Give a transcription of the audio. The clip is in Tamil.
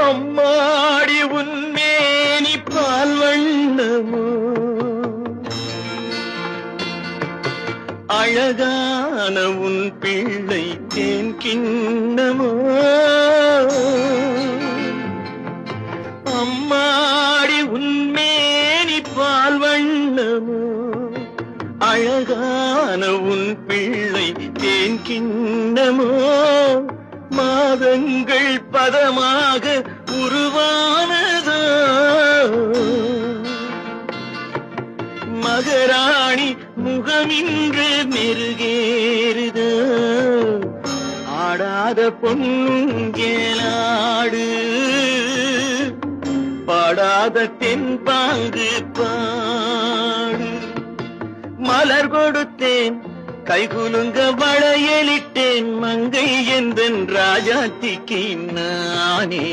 அம்மாடி உன்மேனி பால் வண்ணமோ அழகான உன் பிள்ளை தேன் கிண்ணமோ அம்மாடி உன்மேனி பால் வண்ணமோ அழகான உன் பிள்ளை தேன் கிண்ணமோ மாதங்கள் பதமாக உருவானதோ மகராணி முகமின்று மெருகேறுதோ ஆடாத பொன்னுங்கேலாடு பாடாத தென்பாங்கு பாடு மலர் கொடுத்தேன் கைகுலுங்க வளையலிட்டேன் மங்கை எந்தன் ராஜாத்திக்கு நானே